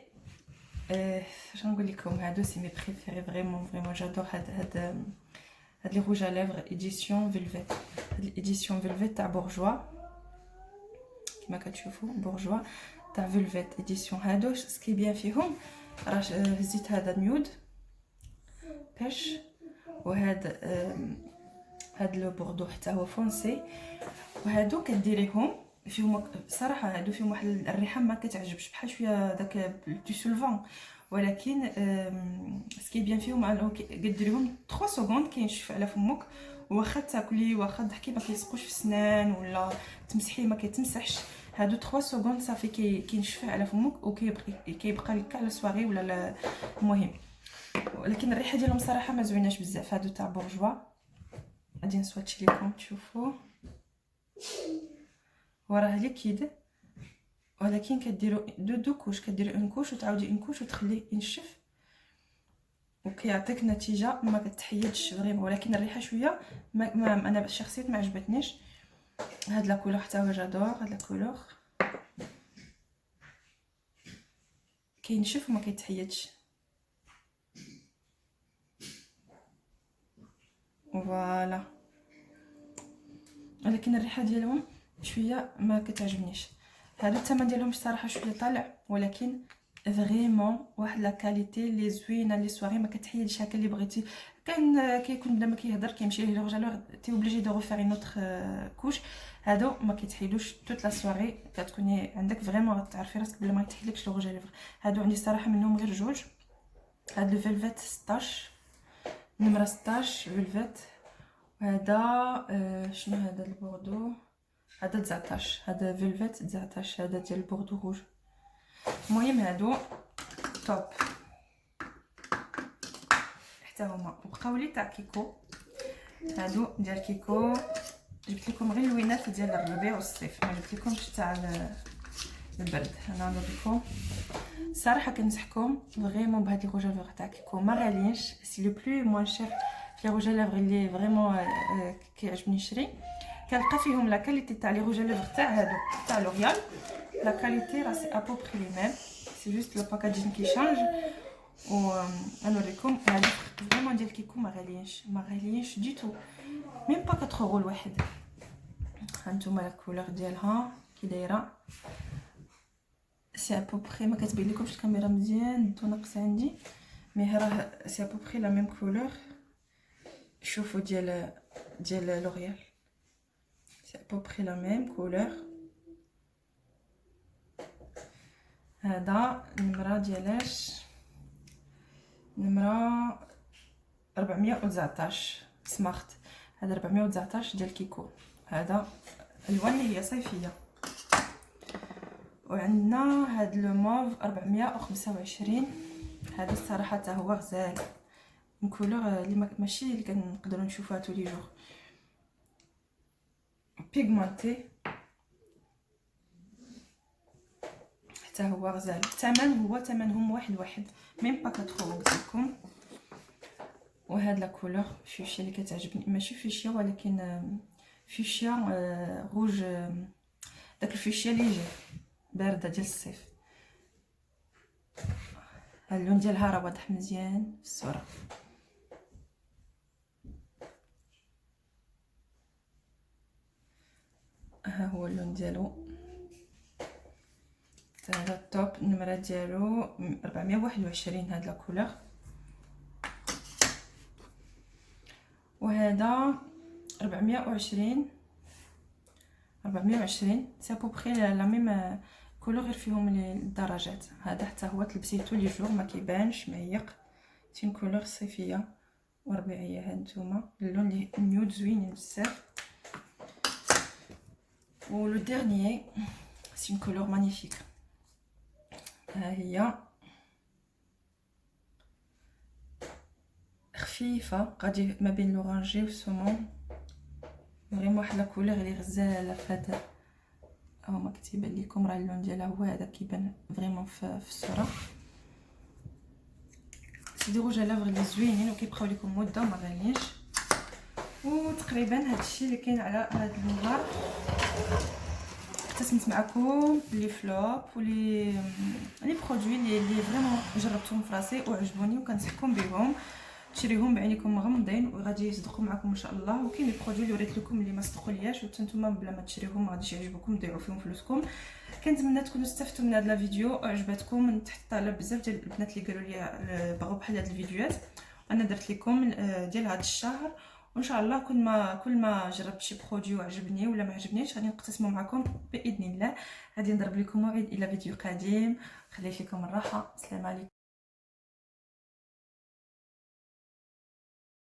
اش نقول لكم. هادو سي مي بريفيري فريمون جادور. هاد لي روج لافغ اديسيون فيلفيت. هاد الاديسيون فيلفيت تاع بورجوا كما كتشوفوا. بورجوا تاع فيلفيت اديسيون. هادو سكي بيان فيهم راه هزيت هذا نيود بيش، وهذا هاد لو بوردو حتى هو فونسي. وهادو كديريهم فيهم صراحه هادو فيهم واحد الريحه ما كتعجبش بحال شويه داك دو سولفون، ولكن سكي بيان فيهم كديريهم 3 سكوند كينشف على فمك. واخا تاكلي واخا تضحكي ما كيلصقوش في السنان ولا تمسحي ما كيتمسحش. هادو 3 سكوند صافي كينشف على فمك وكيبقى لك على السواغي ولا المهم. ولكن الريحه ديالهم صراحه ما زويناش بزاف. هادو تاع بورجوا غادي نسواتش لكم تشوفوا. وراه ليكيد، ولكن كديروا دو كوش. كديروا اون كوش وتعاودي اون كوش وتخليه ينشف. وكيعطيك نتيجه ما كتحيدش فريمون، ولكن الريحه شويه ما انا شخصيا ما عجبتنيش. هاد لا كولور حتى هو جادور، هاد لا كولور كينشف وما كيتحيدش. فوالا، ولكن الريحه ديالهم شويه ما كتعجبنيش. هادو الثمن ديالهم صراحه شويه طالع، ولكن فريمون واحد لا كاليتي لي زوينه لي سواري ما كتحيدش. هكا اللي بغيتي كان كيكون بدا ما كيهضر كيمشي ليه الروج الوغ تي اوبليجي دو ريفير اون اوتر كوش. هادو ما كيتحيدوش توت لا سواري، كتكوني عندك فريمون غتعرفي راسك بلا ما يتحيدلكش الروج الوغ. هادو عندي صراحه منهم غير جوج. هاد الفيلفيت 16 نمره 16 فيلفيت، وهذا شنو هذا البوردو، هذا 19 هذا فيلفيت 19 هذا ديال البوردو روج. المهم هادو توب حتى هما. بقاو لي تاع كيكو، هادو ديال كيكو جبت لكم غير اللوينات ديال الربيع والصيف، ما جبت لكمش تاع البرد. انا نوريكم صراحه كنصحكم فريمون بهاد لي روج افوغ تاع كيكو، ما غاليينش، سي لو بلو موان شير في روج افوغ اللي فريمون كيعجبني نشري. كنلقى فيهم لا كاليتي تاع لي روج افوغ تاع هادو تاع لوريال، لا كاليتي راه سي ابوبري لي ميم، سي جوست لو باكاجين كي شانج. و نوريكم هادو فريمون ديال كيكو ما غاليينش دي تو، ميم با 4 اورو الواحد. هانتوما لا كولور ديالها كي دايره، سي ابوبري ما كتبين لكمش الكاميرا مزيان الضو ناقص عندي، مي راه سي ابوبري لا ميم كولور. شوفوا ديال لوريال سي ابوبري لا ميم كولور. هذا النمره ديالاش نمره 419 سمارت، هذا 419 ديال كيكو. هذا الوان اللي هي صيفيه. وعندنا هاد لو موف 425، هذا الصراحه حتى هو غزال، من كولور اللي ماشي اللي كنقدروا نشوفوها تو لي جور، بيغمونتي حتى هو غزال. الثمن هو ثمنهم واحد ميم با 4 اورو قلت لكم. وهاد لا كولور فيشيا اللي كتعجبني، ماشي فيشيا ولكن فيشيا روج، داك الفيشيا اللي يجي بارده ديال الصيف. اللون ديالها راه واضح مزيان في الصوره. ها هو اللون ديالو، هذا الطوب النمره ديالو 421 هاد لا كولور. وهذا 420 سي بوبري لا ميم كولور، غير فيهم الدرجات. هذا حتى هو تلبسيتو لي جور ما كيبانش معيق، سي كولور صيفيه وربيعيه. هانتوما اللون اللي نيود زوينين بزاف. و لو ديرنيي سي كولور مانيفيك، ها هي خفيفه غادي ما بين لورانجي والسومون، فريمون واحد لا كولور اللي غزاله في هذا. هما كتيبان لكم راه اللون ديالها هو هذا كيبان فريمون في الصوره. سي دي روج لافغ اللي زوينين وكيبقاو لكم مده وما غاليينش. وتقريبا هادشي اللي كاين على هذا النهار. قسمت معكم لي فلوب ولي لي برودوي اللي فريمون جربتهم في راسي وعجبوني وكنصحكم بهم. تشريهم بعينيكم مغمضين وغادي يصدقوا معكم ان شاء الله. وكاين لي برودوي اللي وريت لكم اللي ما صدقوا لياش وانتم بلا ما تشريوهم ما غاديش يعجبوكم تضيعوا فيهم فلوسكم. كنتمنى تكونوا استفدتوا من هذا الفيديو وعجبتكم. من تحت طالب بزاف ديال البنات اللي قالوا لي بغاو بحال هاد الفيديوهات، انا درت لكم ديال هذا الشهر. وان شاء الله كل ما جربت شي برودوي وعجبني ولا ما عجبنيش غادي نقتسمه معكم باذن الله. غادي نضرب لكم موعد الى فيديو قادم. خليت لكم الراحه، السلام عليكم.